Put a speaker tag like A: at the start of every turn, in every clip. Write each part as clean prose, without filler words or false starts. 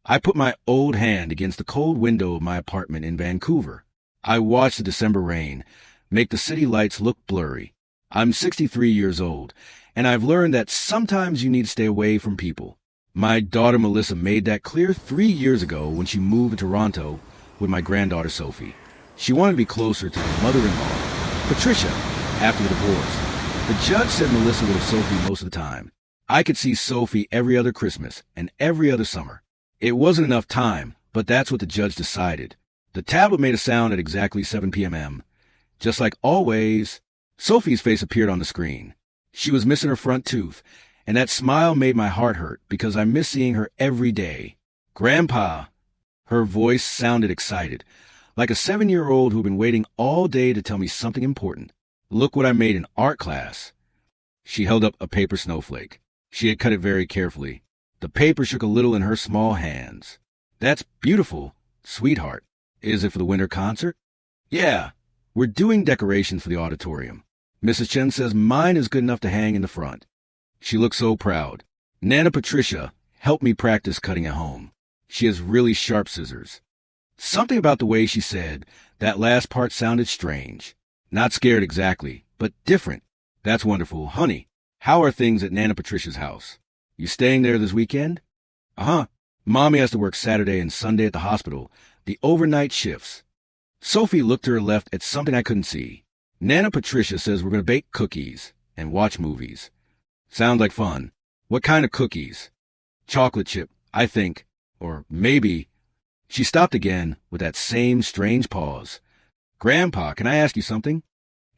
A: I put my old hand against the cold window of my apartment in Vancouver. I watched the December rain make the city lights look blurry. I'm 63 years old, and I've learned that sometimes you need to stay away from people. My daughter Melissa made that clear 3 years ago when she moved to Toronto with my granddaughter Sophie. She wanted to be closer to her mother-in-law, Patricia, after the divorce. The judge said Melissa was with Sophie most of the time. I could see Sophie every other Christmas and every other summer. It wasn't enough time, but that's what the judge decided. The tablet made a sound at exactly 7 p.m. Just like always, Sophie's face appeared on the screen. She was missing her front tooth, and that smile made my heart hurt because I miss seeing her every day. Grandpa! Her voice sounded excited, like a 7-year-old who'd been waiting all day to tell me something important. Look what I made in art class. She held up a paper snowflake. She had cut it very carefully. The paper shook a little in her small hands. That's beautiful, sweetheart. Is it for the winter concert? Yeah, we're doing decorations for the auditorium. Mrs. Chen says mine is good enough to hang in the front. She looked so proud. Nana Patricia helped me practice cutting at home. She has really sharp scissors. Something about the way she said that last part sounded strange. Not scared exactly, but different. That's wonderful. Honey, how are things at Nana Patricia's house? You staying there this weekend? Uh-huh. Mommy has to work Saturday and Sunday at the hospital, the overnight shifts. Sophie looked to her left at something I couldn't see. Nana Patricia says we're going to bake cookies and watch movies. Sounds like fun. What kind of cookies? Chocolate chip, I think. Or maybe. She stopped again with that same strange pause. Grandpa, can I ask you something?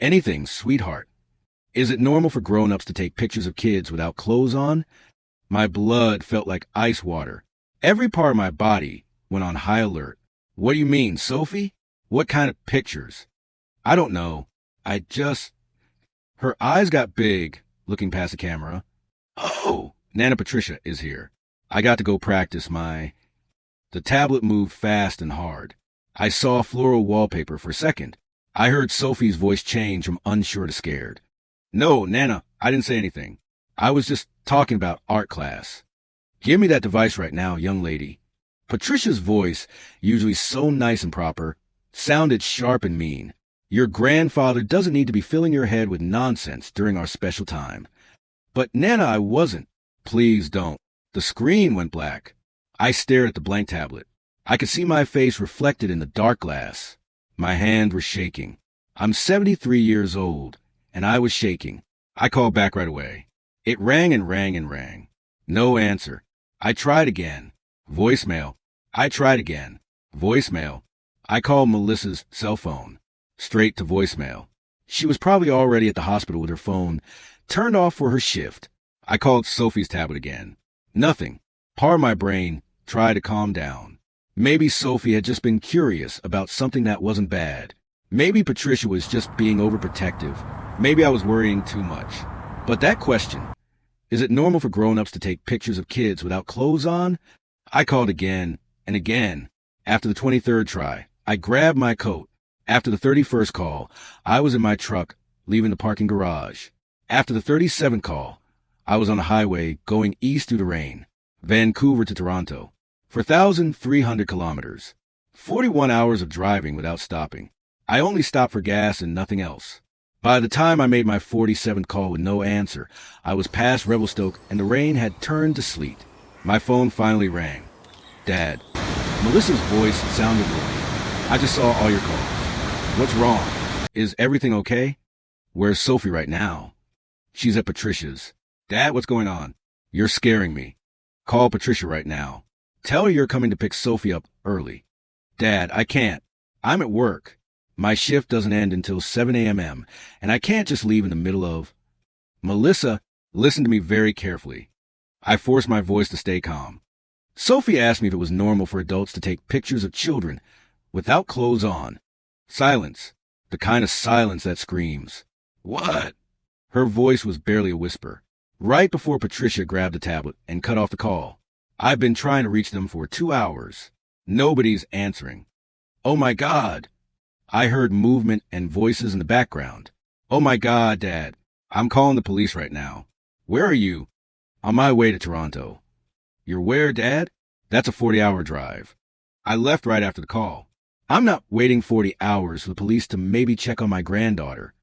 A: Anything, sweetheart. Is it normal for grown-ups to take pictures of kids without clothes on? My blood felt like ice water. Every part of my body went on high alert. What do you mean, Sophie? What kind of pictures? I don't know. Her eyes got big, looking past the camera. Oh, Nana Patricia is here. I got to go practice The tablet moved fast and hard. I saw floral wallpaper for a second. I heard Sophie's voice change from unsure to scared. No, Nana, I didn't say anything. I was just talking about art class. Give me that device right now, young lady. Patricia's voice, usually so nice and proper, sounded sharp and mean. Your grandfather doesn't need to be filling your head with nonsense during our special time. But Nana, I wasn't. Please don't. The screen went black. I stared at the blank tablet. I could see my face reflected in the dark glass. My hands were shaking. I'm 73 years old, and I was shaking. I called back right away. It rang and rang and rang. No answer. I tried again. Voicemail. I tried again. Voicemail. I called Melissa's cell phone. Straight to voicemail. She was probably already at the hospital with her phone turned off for her shift. I called Sophie's tablet again. Nothing. Part of my brain tried to calm down. Maybe Sophie had just been curious about something that wasn't bad. Maybe Patricia was just being overprotective. Maybe I was worrying too much. But that question, is it normal for grown-ups to take pictures of kids without clothes on? I called again and again. After the 23rd try, I grabbed my coat. After the 31st call, I was in my truck, leaving the parking garage. After the 37th call, I was on the highway going east through the rain, Vancouver to Toronto, for 1,300 kilometers. 41 hours of driving without stopping. I only stopped for gas and nothing else. By the time I made my 47th call with no answer, I was past Revelstoke and the rain had turned to sleet. My phone finally rang. Dad. Melissa's voice sounded worried. I just saw all your calls. What's wrong? Is everything okay? Where's Sophie right now? She's at Patricia's. Dad, what's going on? You're scaring me. Call Patricia right now. Tell her you're coming to pick Sophie up early. Dad, I can't. I'm at work. My shift doesn't end until 7 a.m., and I can't just leave in the middle of... Melissa, listen to me very carefully. I forced my voice to stay calm. Sophie asked me if it was normal for adults to take pictures of children without clothes on. Silence. The kind of silence that screams. What? Her voice was barely a whisper. Right before Patricia grabbed the tablet and cut off the call. I've been trying to reach them for 2 hours. Nobody's answering. Oh my God. I heard movement and voices in the background. Oh my God, Dad. I'm calling the police right now. Where are you? On my way to Toronto. You're where, Dad? That's a 40-hour drive. I left right after the call. I'm not waiting 40 hours for the police to maybe check on my granddaughter.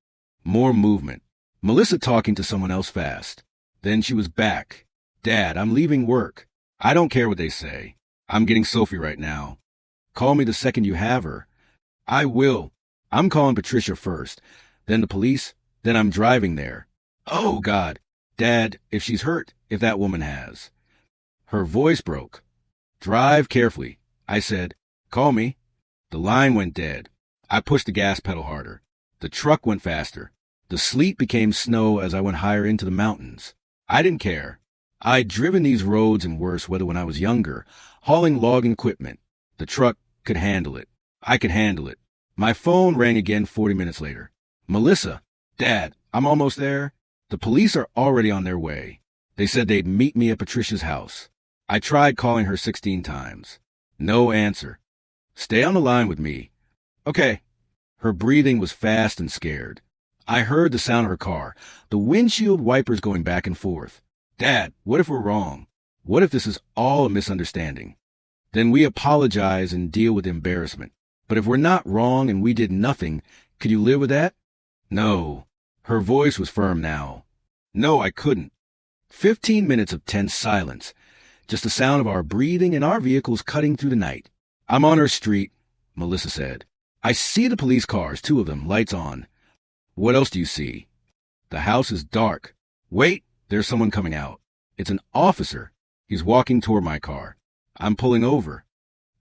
A: More movement. Melissa talking to someone else fast. Then she was back. Dad, I'm leaving work. I don't care what they say. I'm getting Sophie right now. Call me the second you have her. I will. I'm calling Patricia first, then the police, then I'm driving there. Oh, God. Dad, if she's hurt, if that woman has. Her voice broke. Drive carefully. I said, call me. The line went dead. I pushed the gas pedal harder. The truck went faster. The sleet became snow as I went higher into the mountains. I didn't care. I'd driven these roads and worse weather when I was younger, hauling logging equipment. The truck could handle it. I could handle it. My phone rang again 40 minutes later. Melissa, Dad, I'm almost there. The police are already on their way. They said they'd meet me at Patricia's house. I tried calling her 16 times. No answer. Stay on the line with me. Okay. Her breathing was fast and scared. I heard the sound of her car, the windshield wipers going back and forth. Dad, what if we're wrong? What if this is all a misunderstanding? Then we apologize and deal with embarrassment. But if we're not wrong and we did nothing, could you live with that? No. Her voice was firm now. No, I couldn't. 15 minutes of tense silence. Just the sound of our breathing and our vehicles cutting through the night. I'm on her street, Melissa said. I see the police cars, 2 of them, lights on. What else do you see? The house is dark. Wait, there's someone coming out. It's an officer. He's walking toward my car. I'm pulling over.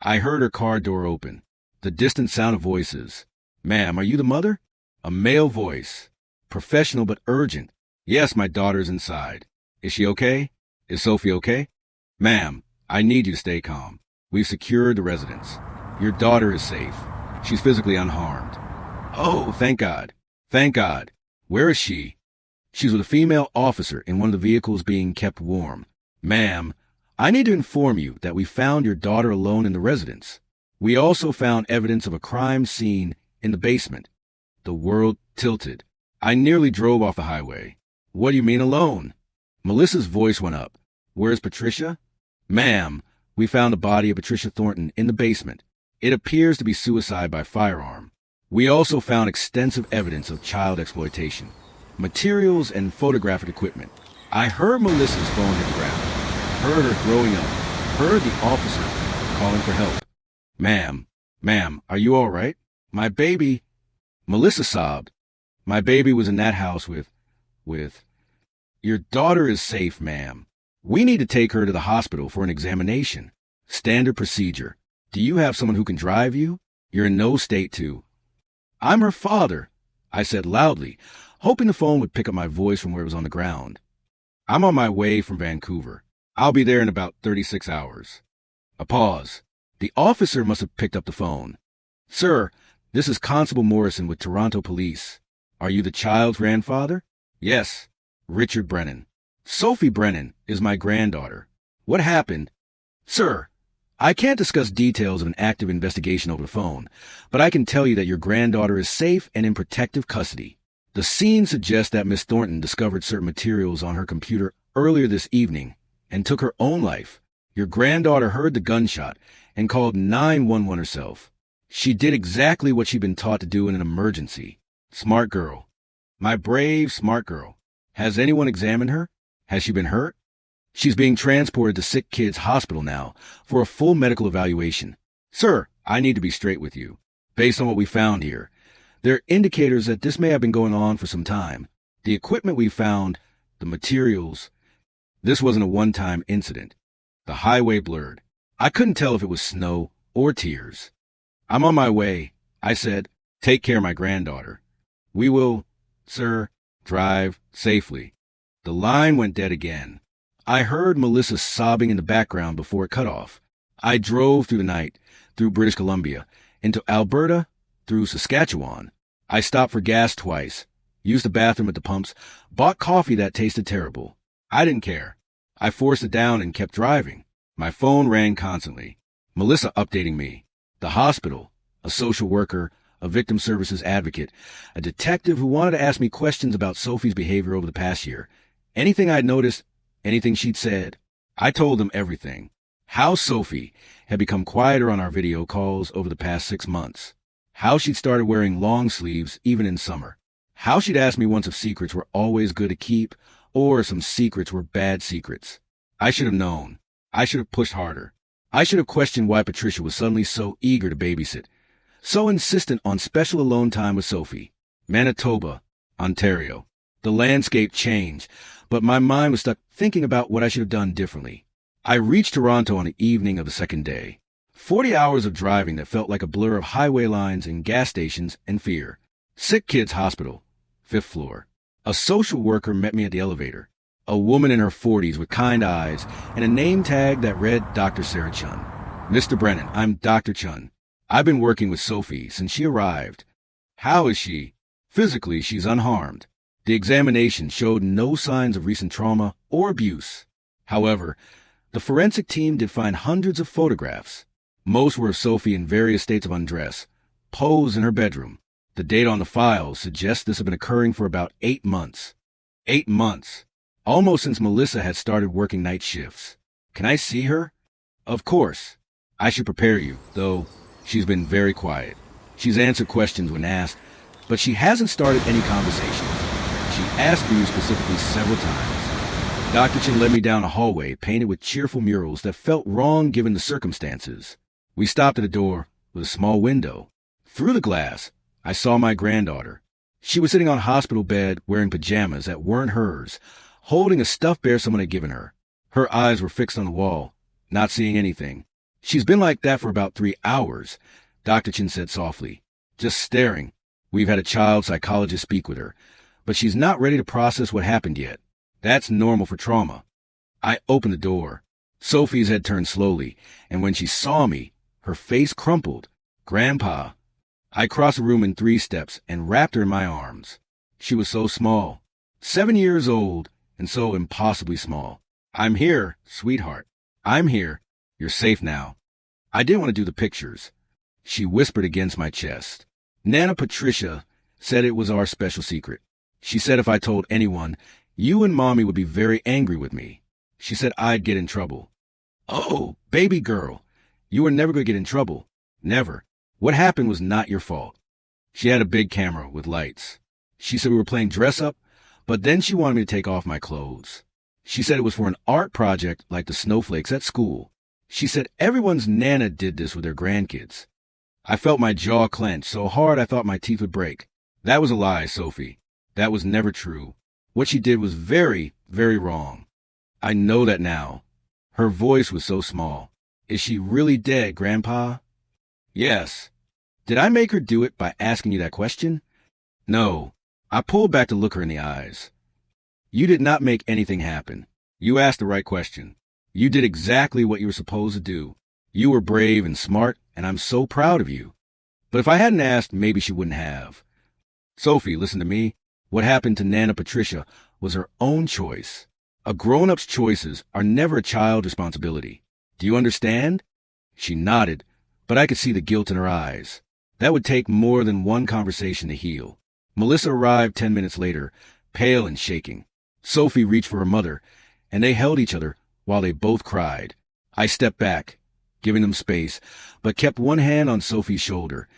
A: I heard her car door open. The distant sound of voices. Ma'am, are you the mother? A male voice. Professional but urgent. Yes, my daughter's inside. Is she okay? Is Sophie okay? Ma'am, I need you to stay calm. We've secured the residence. Your daughter is safe. She's physically unharmed. Oh, thank God. Thank God. Where is she? She's with a female officer in one of the vehicles being kept warm. Ma'am, I need to inform you that we found your daughter alone in the residence. We also found evidence of a crime scene in the basement. The world tilted. I nearly drove off the highway. What do you mean alone? Melissa's voice went up. Where's Patricia? Ma'am, we found the body of Patricia Thornton in the basement. It appears to be suicide by firearm. We also found extensive evidence of child exploitation, materials and photographic equipment. I heard Melissa's phone hit the ground, heard her throwing up, heard the officer calling for help. Ma'am, are you all right? My baby... Melissa sobbed. My baby was in that house with... Your daughter is safe, ma'am. We need to take her to the hospital for an examination. Standard procedure. Do you have someone who can drive you? You're in no state to... I'm her father, I said loudly, hoping the phone would pick up my voice from where it was on the ground. I'm on my way from Vancouver. I'll be there in about 36 hours. A pause. The officer must have picked up the phone. Sir, this is Constable Morrison with Toronto Police. Are you the child's grandfather? Yes. Richard Brennan. Sophie Brennan is my granddaughter. What happened? Sir, I can't discuss details of an active investigation over the phone, but I can tell you that your granddaughter is safe and in protective custody. The scene suggests that Miss Thornton discovered certain materials on her computer earlier this evening and took her own life. Your granddaughter heard the gunshot and called 911 herself. She did exactly what she'd been taught to do in an emergency. Smart girl. My brave, smart girl. Has anyone examined her? Has she been hurt? She's being transported to Sick Kids Hospital now for a full medical evaluation. Sir, I need to be straight with you. Based on what we found here, there are indicators that this may have been going on for some time. The equipment we found, the materials, this wasn't a one-time incident. The highway blurred. I couldn't tell if it was snow or tears. I'm on my way, I said. Take care of my granddaughter. We will, sir, drive safely. The line went dead again. I heard Melissa sobbing in the background before it cut off. I drove through the night, through British Columbia, into Alberta, through Saskatchewan. I stopped for gas twice, used the bathroom at the pumps, bought coffee that tasted terrible. I didn't care. I forced it down and kept driving. My phone rang constantly. Melissa updating me. The hospital, a social worker, a victim services advocate, a detective who wanted to ask me questions about Sophie's behavior over the past year. Anything I'd noticed, anything she'd said. I told them everything. How Sophie had become quieter on our video calls over the past 6 months. How she'd started wearing long sleeves even in summer. How she'd asked me once if secrets were always good to keep or some secrets were bad secrets. I should have known. I should have pushed harder. I should have questioned why Patricia was suddenly so eager to babysit, so insistent on special alone time with Sophie. Manitoba, Ontario. The landscape changed, but my mind was stuck thinking about what I should have done differently. I reached Toronto on the evening of the second day. 40 hours of driving that felt like a blur of highway lines and gas stations and fear. Sick Kids Hospital, 5th floor. A social worker met me at the elevator. A woman in her 40s with kind eyes and a name tag that read Dr. Sarah Chun. Mr. Brennan, I'm Dr. Chun. I've been working with Sophie since she arrived. How is she? Physically, she's unharmed. The examination showed no signs of recent trauma or abuse. However, the forensic team did find hundreds of photographs. Most were of Sophie in various states of undress, posed in her bedroom. The date on the files suggests this had been occurring for about 8 months. 8 months. Almost since Melissa had started working night shifts. Can I see her? Of course. I should prepare you, though she's been very quiet. She's answered questions when asked, but she hasn't started any conversations. She asked for you specifically several times. Dr. Chin led me down a hallway painted with cheerful murals that felt wrong given the circumstances. We stopped at a door with a small window. Through the glass, I saw my granddaughter. She was sitting on a hospital bed wearing pajamas that weren't hers, holding a stuffed bear someone had given her. Her eyes were fixed on the wall, not seeing anything. She's been like that for about 3 hours, Dr. Chin said softly. Just staring. We've had a child psychologist speak with her, but she's not ready to process what happened yet. That's normal for trauma. I opened the door. Sophie's head turned slowly, and when she saw me, her face crumpled. Grandpa. I crossed the room in 3 steps and wrapped her in my arms. She was so small. 7 years old, and so impossibly small. I'm here, sweetheart. I'm here. You're safe now. I didn't want to do the pictures. She whispered against my chest. Nana Patricia said it was our special secret. She said if I told anyone, you and Mommy would be very angry with me. She said I'd get in trouble. Oh, baby girl, you were never going to get in trouble. Never. What happened was not your fault. She had a big camera with lights. She said we were playing dress up, but then she wanted me to take off my clothes. She said it was for an art project like the snowflakes at school. She said everyone's Nana did this with their grandkids. I felt my jaw clench so hard I thought my teeth would break. That was a lie, Sophie. That was never true. What she did was very, very wrong. I know that now. Her voice was so small. Is she really dead, Grandpa? Yes. Did I make her do it by asking you that question? No. I pulled back to look her in the eyes. You did not make anything happen. You asked the right question. You did exactly what you were supposed to do. You were brave and smart, and I'm so proud of you. But if I hadn't asked, maybe she wouldn't have. Sophie, listen to me. What happened to Nana Patricia was her own choice. A grown-up's choices are never a child's responsibility. Do you understand? She nodded, but I could see the guilt in her eyes. That would take more than one conversation to heal. Melissa arrived 10 minutes later, pale and shaking. Sophie reached for her mother, and they held each other while they both cried. I stepped back, giving them space, but kept one hand on Sophie's shoulder,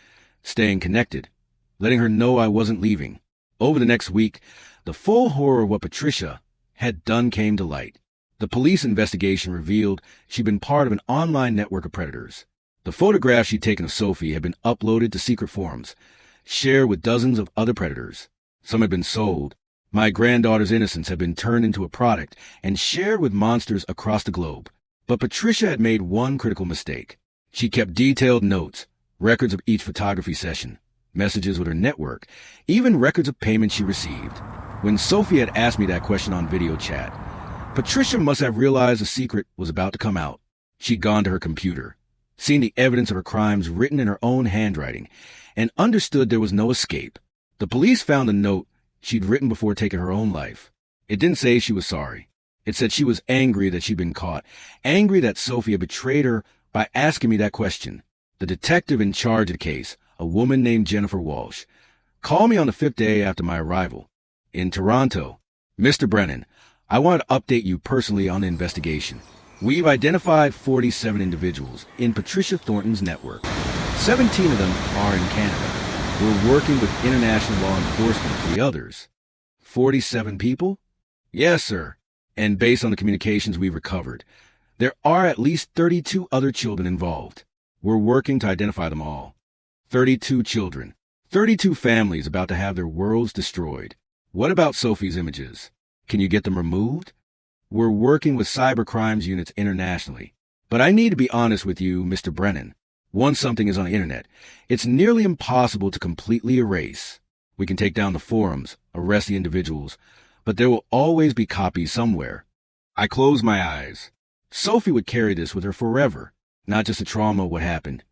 A: staying connected, letting her know I wasn't leaving. Over the next week, the full horror of what Patricia had done came to light. The police investigation revealed she'd been part of an online network of predators. The photographs she'd taken of Sophie had been uploaded to secret forums, shared with dozens of other predators. Some had been sold. My granddaughter's innocence had been turned into a product and shared with monsters across the globe. But Patricia had made one critical mistake. She kept detailed notes, records of each photography session, messages with her network, even records of payments she received. When Sophie had asked me that question on video chat, Patricia must have realized the secret was about to come out. She'd gone to her computer, seen the evidence of her crimes written in her own handwriting, and understood there was no escape. The police found a note she'd written before taking her own life. It didn't say she was sorry. It said she was angry that she'd been caught, angry that Sophie had betrayed her by asking me that question. The detective in charge of the case, a woman named Jennifer Walsh, called me on the 5th day after my arrival in Toronto. Mr. Brennan, I want to update you personally on the investigation. We've identified 47 individuals in Patricia Thornton's network. 17 of them are in Canada. We're working with international law enforcement for the others. 47 people? Yes, sir. And based on the communications we've recovered, there are at least 32 other children involved. We're working to identify them all. 32 children. 32 families about to have their worlds destroyed. What about Sophie's images? Can you get them removed? We're working with cyber crimes units internationally. But I need to be honest with you, Mr. Brennan. Once something is on the internet, it's nearly impossible to completely erase. We can take down the forums, arrest the individuals, but there will always be copies somewhere. I closed my eyes. Sophie would carry this with her forever, not just the trauma of what happened,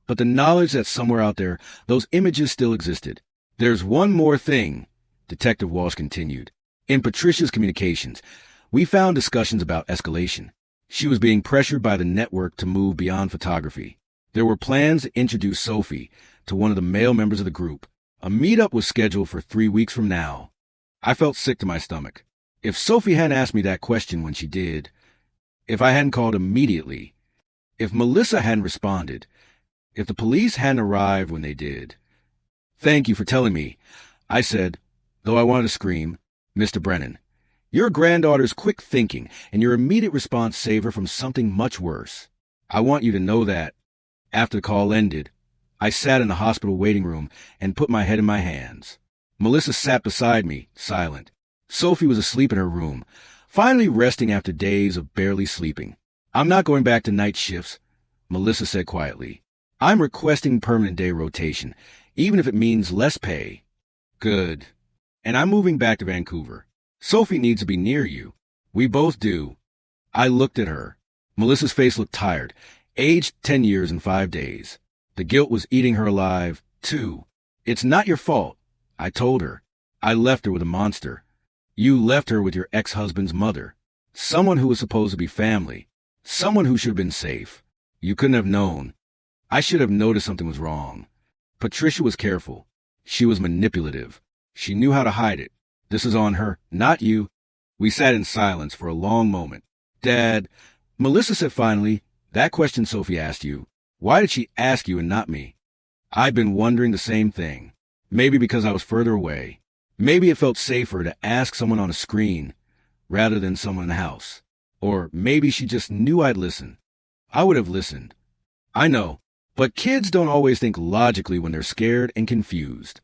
A: but the knowledge that somewhere out there, those images still existed. There's one more thing, Detective Walsh continued. In Patricia's communications, we found discussions about escalation. She was being pressured by the network to move beyond photography. There were plans to introduce Sophie to one of the male members of the group. A meetup was scheduled for 3 weeks from now. I felt sick to my stomach. If Sophie hadn't asked me that question when she did, if I hadn't called immediately, if Melissa hadn't responded, if the police hadn't arrived when they did. Thank you for telling me, I said, though I wanted to scream. Mr. Brennan, your granddaughter's quick thinking and your immediate response saved her from something much worse. I want you to know that. After the call ended, I sat in the hospital waiting room and put my head in my hands. Melissa sat beside me, silent. Sophie was asleep in her room, finally resting after days of barely sleeping. I'm not going back to night shifts, Melissa said quietly. I'm requesting permanent day rotation, even if it means less pay. Good. And I'm moving back to Vancouver. Sophie needs to be near you. We both do. I looked at her. Melissa's face looked tired, aged 10 years and 5 days. The guilt was eating her alive, too. It's not your fault, I told her. I left her with a monster. You left her with your ex-husband's mother. Someone who was supposed to be family. Someone who should have been safe. You couldn't have known. I should have noticed something was wrong. Patricia was careful. She was manipulative. She knew how to hide it. This is on her, not you. We sat in silence for a long moment. Dad, Melissa said finally, that question Sophie asked you. Why did she ask you and not me? I've been wondering the same thing. Maybe because I was further away. Maybe it felt safer to ask someone on a screen rather than someone in the house. Or maybe she just knew I'd listen. I would have listened. I know, but kids don't always think logically when they're scared and confused.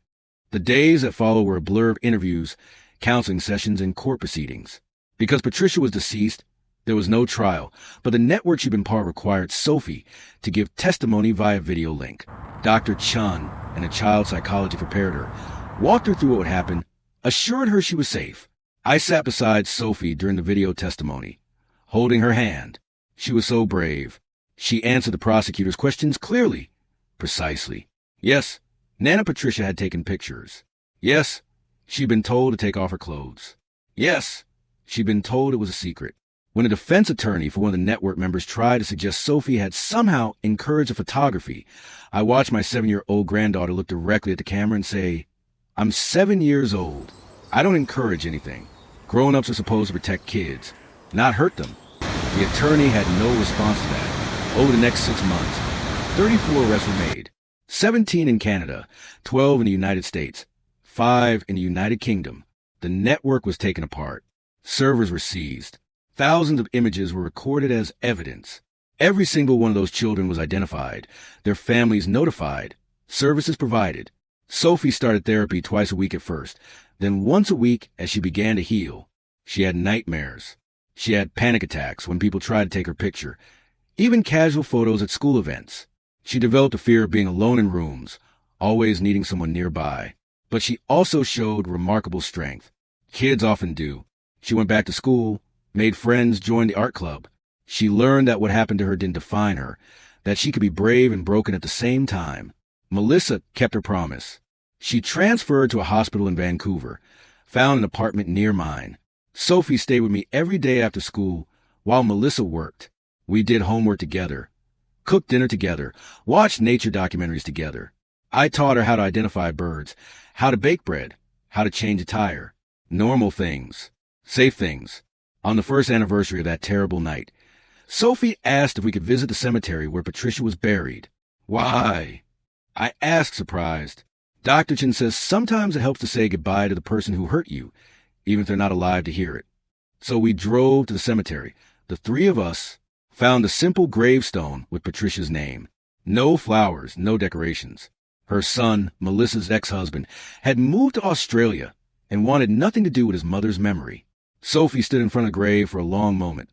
A: The days that followed were a blur of interviews, counseling sessions, and court proceedings. Because Patricia was deceased, there was no trial, but the network she'd been part of required Sophie to give testimony via video link. Dr. Chun and a child psychology preparator walked her through what would happen, assured her she was safe. I sat beside Sophie during the video testimony, holding her hand. She was so brave. She answered the prosecutor's questions clearly, precisely. Yes, Nana Patricia had taken pictures. Yes, she'd been told to take off her clothes. Yes, she'd been told it was a secret. When a defense attorney for one of the network members tried to suggest Sophie had somehow encouraged the photography, I watched my 7-year-old granddaughter look directly at the camera and say, I'm 7 years old. I don't encourage anything. Grown-ups are supposed to protect kids, not hurt them. The attorney had no response to that. Over the next 6 months, 34 arrests were made. 17 in Canada, 12 in the United States, 5 in the United Kingdom. The network was taken apart. Servers were seized. Thousands of images were recorded as evidence. Every single one of those children was identified, their families notified, services provided. Sophie started therapy twice a week at first, then once a week as she began to heal. She had nightmares. She had panic attacks when people tried to take her picture, even casual photos at school events. She developed a fear of being alone in rooms, always needing someone nearby. But she also showed remarkable strength. Kids often do. She went back to school, made friends, joined the art club. She learned that what happened to her didn't define her, that she could be brave and broken at the same time. Melissa kept her promise. She transferred to a hospital in Vancouver, found an apartment near mine. Sophie stayed with me every day after school while Melissa worked. We did homework together, cooked dinner together, watched nature documentaries together. I taught her how to identify birds, how to bake bread, how to change a tire. Normal things, safe things. On the first anniversary of that terrible night, Sophie asked if we could visit the cemetery where Patricia was buried. Why? I asked, surprised. Dr. Chen says sometimes it helps to say goodbye to the person who hurt you, even if they're not alive to hear it. So we drove to the cemetery. The three of us found a simple gravestone with Patricia's name. No flowers, no decorations. Her son, Melissa's ex-husband, had moved to Australia and wanted nothing to do with his mother's memory. Sophie stood in front of the grave for a long moment,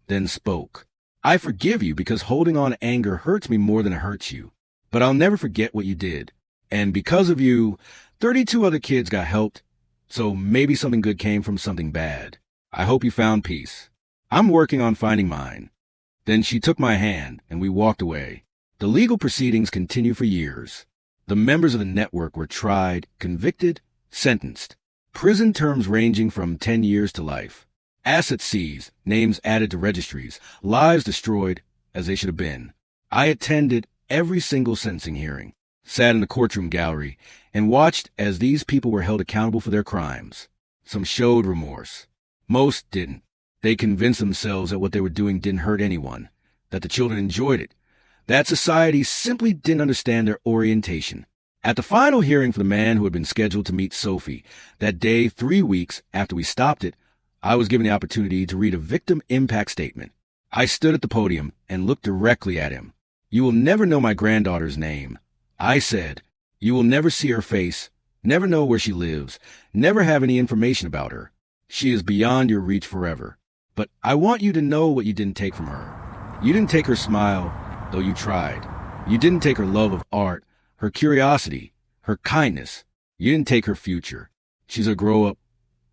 A: then spoke. I forgive you because holding on to anger hurts me more than it hurts you. But I'll never forget what you did. And because of you, 32 other kids got helped, so maybe something good came from something bad. I hope you found peace. I'm working on finding mine. Then she took my hand, and we walked away. The legal proceedings continued for years. The members of the network were tried, convicted, sentenced. Prison terms ranging from 10 years to life. Assets seized, names added to registries, lives destroyed as they should have been. I attended every single sentencing hearing, sat in the courtroom gallery, and watched as these people were held accountable for their crimes. Some showed remorse. Most didn't. They convinced themselves that what they were doing didn't hurt anyone, that the children enjoyed it, that society simply didn't understand their orientation. At the final hearing for the man who had been scheduled to meet Sophie, that day 3 weeks after we stopped it, I was given the opportunity to read a victim impact statement. I stood at the podium and looked directly at him. You will never know my granddaughter's name. I said, you will never see her face, never know where she lives, never have any information about her. She is beyond your reach forever. But I want you to know what you didn't take from her. You didn't take her smile, though you tried. You didn't take her love of art, her curiosity, her kindness. You didn't take her future. She's gonna grow up,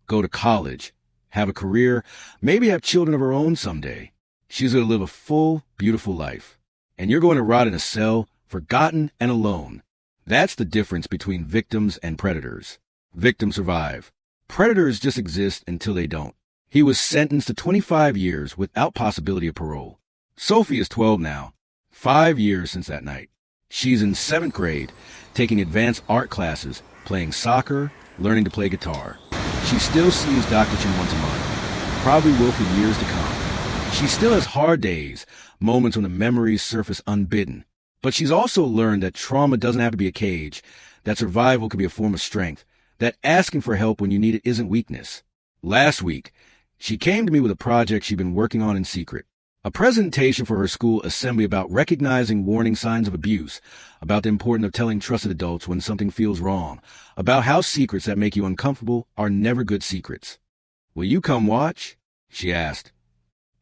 A: go to college, have a career, maybe have children of her own someday. She's gonna live a full, beautiful life. And you're going to rot in a cell, forgotten and alone. That's the difference between victims and predators. Victims survive. Predators just exist until they don't. He was sentenced to 25 years without possibility of parole. Sophie is 12 now. 5 years since that night. She's in 7th grade, taking advanced art classes, playing soccer, learning to play guitar. She still sees Dr. Chen once a month. Probably will for years to come. She still has hard days, moments when the memories surface unbidden. But she's also learned that trauma doesn't have to be a cage, that survival can be a form of strength, that asking for help when you need it isn't weakness. Last week, she came to me with a project she'd been working on in secret. A presentation for her school assembly about recognizing warning signs of abuse, about the importance of telling trusted adults when something feels wrong, about how secrets that make you uncomfortable are never good secrets. Will you come watch? She asked.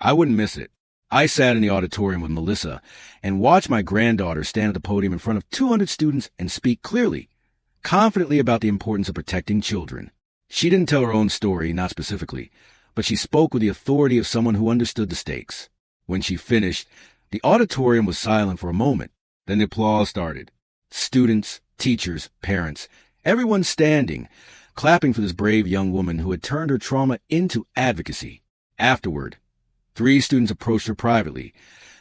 A: I wouldn't miss it. I sat in the auditorium with Melissa and watched my granddaughter stand at the podium in front of 200 students and speak clearly, confidently about the importance of protecting children. She didn't tell her own story, not specifically, but she spoke with the authority of someone who understood the stakes. When she finished, the auditorium was silent for a moment. Then the applause started. Students, teachers, parents, everyone standing, clapping for this brave young woman who had turned her trauma into advocacy. Afterward, 3 students approached her privately,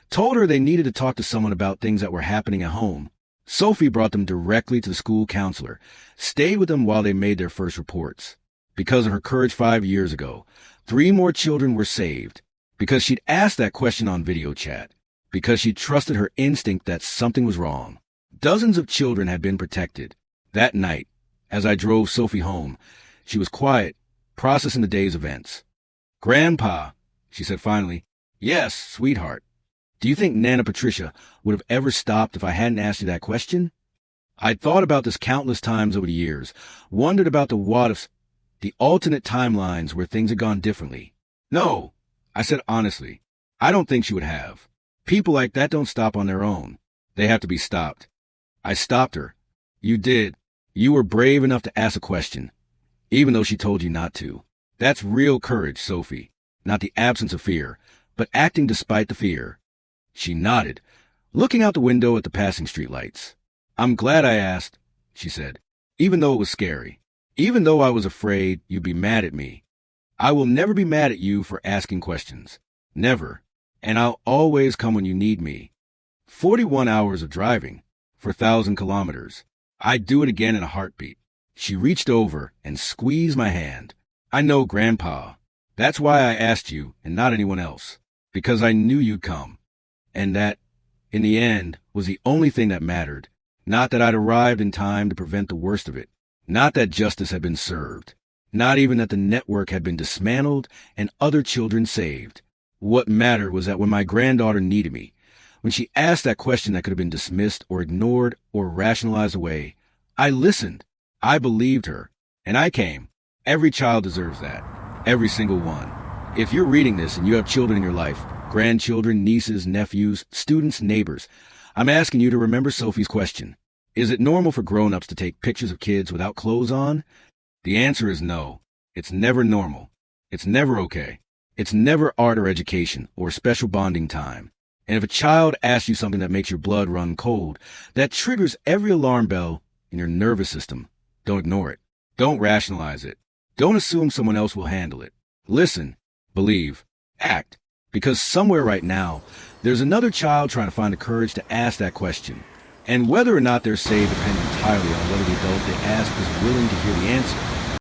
A: told her they needed to talk to someone about things that were happening at home. Sophie brought them directly to the school counselor, stayed with them while they made their first reports. Because of her courage 5 years ago, 3 more children were saved. Because she'd asked that question on video chat. Because she trusted her instinct that something was wrong. Dozens of children had been protected. That night, as I drove Sophie home, she was quiet, processing the day's events. Grandpa, she said finally. Yes, sweetheart. Do you think Nana Patricia would have ever stopped if I hadn't asked you that question? I'd thought about this countless times over the years, wondered about the what-ifs, the alternate timelines where things had gone differently. No, I said honestly, I don't think she would have. People like that don't stop on their own. They have to be stopped. I stopped her. You did. You were brave enough to ask a question, even though she told you not to. That's real courage, Sophie. Not the absence of fear, but acting despite the fear. She nodded, looking out the window at the passing streetlights. I'm glad I asked, she said, even though it was scary. Even though I was afraid you'd be mad at me. I will never be mad at you for asking questions. Never. And I'll always come when you need me. 41 hours of driving for 1,000 kilometers. I'd do it again in a heartbeat. She reached over and squeezed my hand. I know, Grandpa. That's why I asked you and not anyone else. Because I knew you'd come. And that, in the end, was the only thing that mattered. Not that I'd arrived in time to prevent the worst of it. Not that justice had been served. Not even that the network had been dismantled and other children saved. What mattered was that when my granddaughter needed me, when she asked that question that could have been dismissed or ignored or rationalized away, I listened. I believed her. And I came. Every child deserves that. Every single one. If you're reading this and you have children in your life, grandchildren, nieces, nephews, students, neighbors, I'm asking you to remember Sophie's question. Is it normal for grown-ups to take pictures of kids without clothes on? The answer is no. It's never normal. It's never okay. It's never art or education or special bonding time. And if a child asks you something that makes your blood run cold, that triggers every alarm bell in your nervous system, don't ignore it. Don't rationalize it. Don't assume someone else will handle it. Listen, believe, act. Because somewhere right now, there's another child trying to find the courage to ask that question. And whether or not they're saved depends entirely on whether the adult they ask is willing to hear the answer.